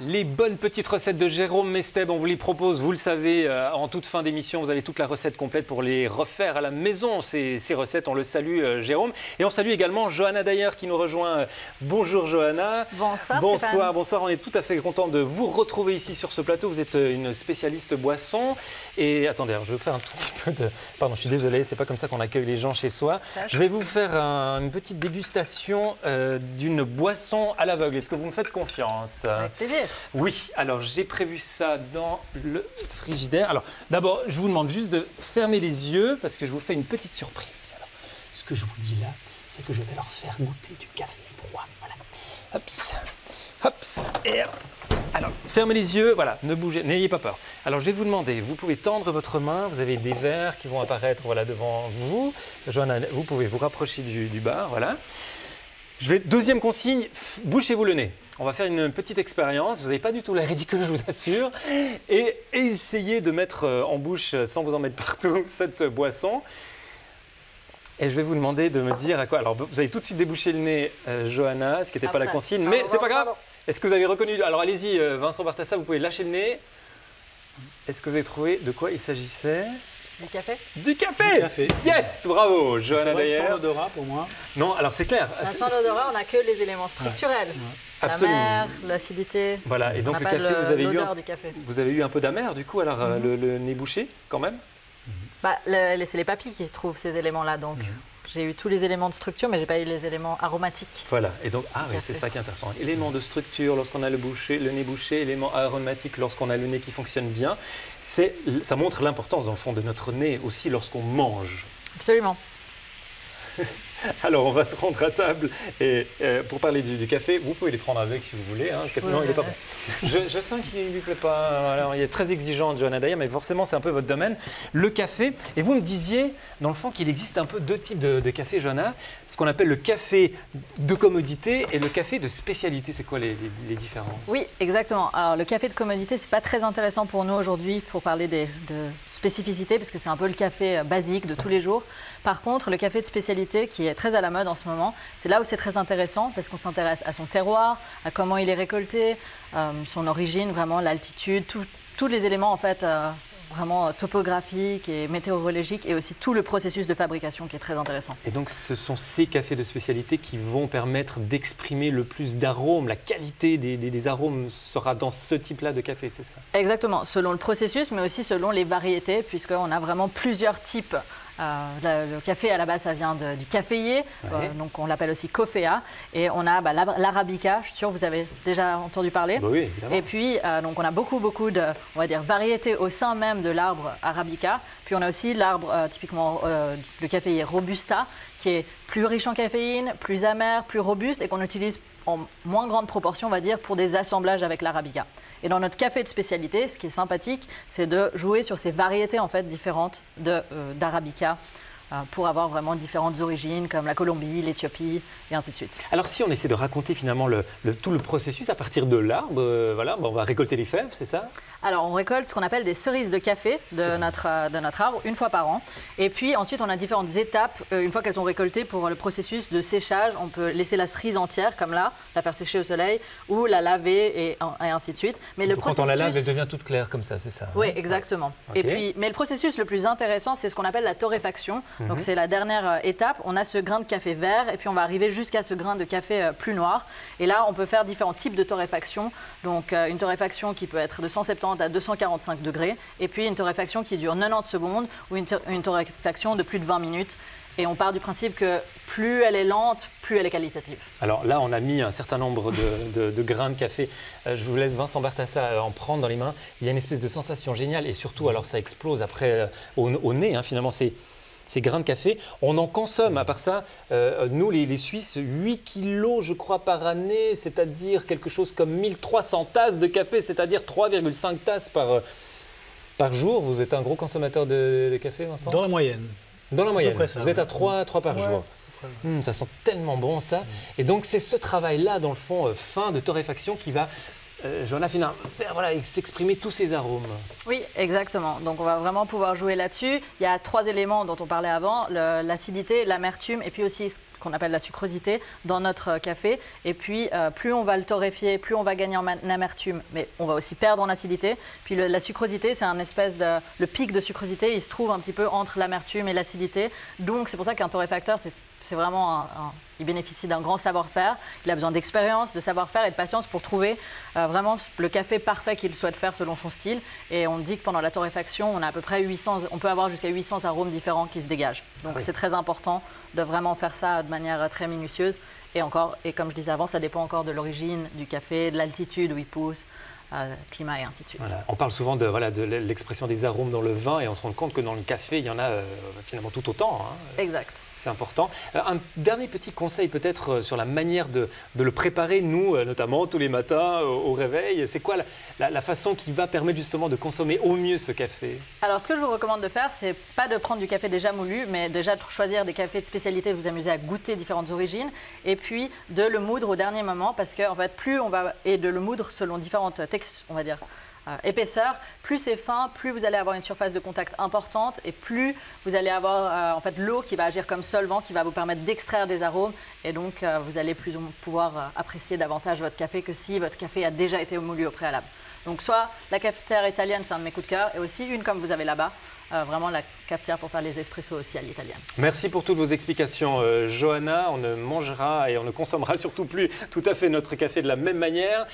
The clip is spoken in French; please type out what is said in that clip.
Les bonnes petites recettes de Jérôme Mesteb, on vous les propose, vous le savez, en toute fin d'émission, vous avez toute la recette complète pour les refaire à la maison, ces recettes. On le salue, Jérôme. Et on salue également Johanna Dayer qui nous rejoint. Bonjour Johanna. Bonsoir. Bonsoir, bonsoir. On est tout à fait content de vous retrouver ici sur ce plateau. Vous êtes une spécialiste boisson. Et attendez, alors, je vais vous faire un tout petit peu de... Pardon, je suis désolé, c'est pas comme ça qu'on accueille les gens chez soi. Je vais vous faire une petite dégustation d'une boisson à l'aveugle. Est-ce que vous me faites confiance? Avec plaisir. Oui, alors j'ai prévu ça dans le frigidaire. Alors d'abord, je vous demande juste de fermer les yeux parce que je vous fais une petite surprise. Alors, ce que je vous dis là, c'est que je vais leur faire goûter du café froid. Voilà. Hops, hops, et hop. Alors, fermez les yeux, voilà, ne bougez, n'ayez pas peur. Alors, je vais vous demander, vous pouvez tendre votre main, vous avez des verres qui vont apparaître voilà, devant vous. Johanna, vous pouvez vous rapprocher du bar, voilà. Deuxième consigne, bouchez-vous le nez. On va faire une petite expérience, vous n'avez pas du tout l'air ridicule, je vous assure. Et essayez de mettre en bouche, sans vous en mettre partout, cette boisson. Et je vais vous demander de me dire à quoi... Alors, vous avez tout de suite débouché le nez, Johanna, ce qui n'était pas la consigne, mais c'est pas grave. Est-ce que vous avez reconnu... Alors, allez-y, Vincent Bartassa, vous pouvez lâcher le nez. Est-ce que vous avez trouvé de quoi il s'agissait? Du café? Du café! Du café. Yes, bravo, Johanna Dayer. Sans l'odorat pour moi. Non, alors c'est clair. Sans l'odorat, on n'a que les éléments structurels. Ouais. La mer, l'acidité. Voilà, et donc le café, vous avez eu un peu d'amer du coup, alors le nez bouché quand même? Bah, c'est les papilles qui trouvent ces éléments-là, donc j'ai eu tous les éléments de structure, mais je n'ai pas eu les éléments aromatiques. Voilà, et donc, oui, c'est ça qui est intéressant. Éléments de structure lorsqu'on a le nez bouché, éléments aromatiques lorsqu'on a le nez qui fonctionne bien. Ça montre l'importance, dans le fond, de notre nez aussi lorsqu'on mange. Absolument. Alors, on va se rendre à table et pour parler du café, vous pouvez les prendre avec si vous voulez. Hein, non, il n'est pas bon. Je sens qu'il ne lui plaît pas. Alors, il est très exigeant, Johanna Dayer, mais forcément, c'est un peu votre domaine. Le café. Et vous me disiez, dans le fond, qu'il existe un peu deux types de café, Johanna. Ce qu'on appelle le café de commodité et le café de spécialité. C'est quoi les différences? Oui, exactement. Alors, le café de commodité, ce n'est pas très intéressant pour nous aujourd'hui pour parler de spécificité, parce que c'est un peu le café basique de tous les jours. Par contre, le café de spécialité, qui est très à la mode en ce moment, c'est là où c'est très intéressant parce qu'on s'intéresse à son terroir, à comment il est récolté, son origine, vraiment l'altitude, tous les éléments en fait vraiment topographiques et météorologiques et aussi tout le processus de fabrication qui est très intéressant. Et donc ce sont ces cafés de spécialité qui vont permettre d'exprimer le plus d'arômes, la qualité des arômes sera dans ce type-là de café, c'est ça? Exactement, selon le processus mais aussi selon les variétés puisqu'on a vraiment plusieurs types. Le café, à la base, ça vient du caféier, donc on l'appelle aussi coffea. Et on a l'arabica, je suis sûre que vous avez déjà entendu parler. Bah oui, évidemment. Et puis, donc on a beaucoup de, on va dire, variétés au sein même de l'arbre arabica. Puis on a aussi l'arbre, typiquement le caféier robusta, qui est plus riche en caféine, plus amer, plus robuste et qu'on utilise en moins grande proportion, on va dire, pour des assemblages avec l'arabica. Et dans notre café de spécialité, ce qui est sympathique, c'est de jouer sur ces variétés en fait différentes d'arabica pour avoir vraiment différentes origines comme la Colombie, l'Éthiopie et ainsi de suite. Alors si on essaie de raconter finalement tout le processus à partir de l'arbre, voilà, on va récolter les fèves, c'est ça? Alors on récolte ce qu'on appelle des cerises de café de notre arbre une fois par an. Et puis ensuite on a différentes étapes. Une fois qu'elles sont récoltées pour le processus de séchage, on peut laisser la cerise entière comme là, la faire sécher au soleil ou la laver et ainsi de suite. Mais donc, quand on la lave, elle devient toute claire comme ça, c'est ça? Oui, exactement. Okay. Et puis, mais le processus le plus intéressant, c'est ce qu'on appelle la torréfaction. Donc c'est la dernière étape. On a ce grain de café vert et puis on va arriver jusqu'à ce grain de café plus noir. Et là, on peut faire différents types de torréfaction. Donc une torréfaction qui peut être de 170 à 245 degrés et puis une torréfaction qui dure 90 secondes ou une torréfaction de plus de 20 minutes. Et on part du principe que plus elle est lente, plus elle est qualitative. Alors là, on a mis un certain nombre de grains de café. Je vous laisse Vincent Bartassa en prendre dans les mains. Il y a une espèce de sensation géniale et surtout, alors ça explose après au nez, hein, finalement, ces grains de café. On en consomme, à part ça, nous les Suisses, 8 kilos je crois par année, c'est-à-dire quelque chose comme 1300 tasses de café, c'est-à-dire 3,5 tasses par jour. Vous êtes un gros consommateur de café, Vincent? Dans la moyenne. Dans la moyenne, vous êtes à 3 par jour. Ça sent tellement bon ça. Et donc c'est ce travail-là, dans le fond, fin de torréfaction qui va Johanna, finalement, s'exprimer tous ces arômes. Oui, exactement. Donc on va vraiment pouvoir jouer là-dessus. Il y a 3 éléments dont on parlait avant, l'acidité, l'amertume et puis aussi ce qu'on appelle la sucrosité dans notre café. Et puis plus on va le torréfier, plus on va gagner en amertume, mais on va aussi perdre en acidité. Puis la sucrosité, c'est un espèce de... Le pic de sucrosité, il se trouve un petit peu entre l'amertume et l'acidité. Donc c'est pour ça qu'un torréfacteur, c'est vraiment il bénéficie d'un grand savoir-faire. Il a besoin d'expérience, de savoir-faire et de patience pour trouver vraiment le café parfait qu'il souhaite faire selon son style. Et on dit que pendant la torréfaction, on a à peu près 800, on peut avoir jusqu'à 800 arômes différents qui se dégagent. Donc c'est très important de vraiment faire ça de manière très minutieuse. Et comme je disais avant, ça dépend encore de l'origine du café, de l'altitude où il pousse, climat et ainsi de suite. Voilà. On parle souvent de l'expression des arômes dans le vin et on se rend compte que dans le café, il y en a finalement tout autant. Hein. Exact. C'est important. Un dernier petit conseil peut-être sur la manière de le préparer, nous notamment tous les matins au réveil. C'est quoi la façon qui va permettre justement de consommer au mieux ce café? Alors ce que je vous recommande de faire, c'est pas de prendre du café déjà moulu, mais déjà de choisir des cafés de spécialité, de vous amuser à goûter différentes origines et puis de le moudre au dernier moment parce que en fait et de le moudre selon différentes textures, on va dire. Épaisseur, plus c'est fin, plus vous allez avoir une surface de contact importante et plus vous allez avoir en fait l'eau qui va agir comme solvant, qui va vous permettre d'extraire des arômes et donc vous allez plus ou moins pouvoir apprécier davantage votre café que si votre café a déjà été moulu au préalable. Donc soit la cafetière italienne, c'est un de mes coups de cœur, et aussi une comme vous avez là-bas, vraiment la cafetière pour faire les espressos aussi à l'italienne. Merci pour toutes vos explications, Johanna. On ne mangera et on ne consommera surtout plus tout à fait notre café de la même manière.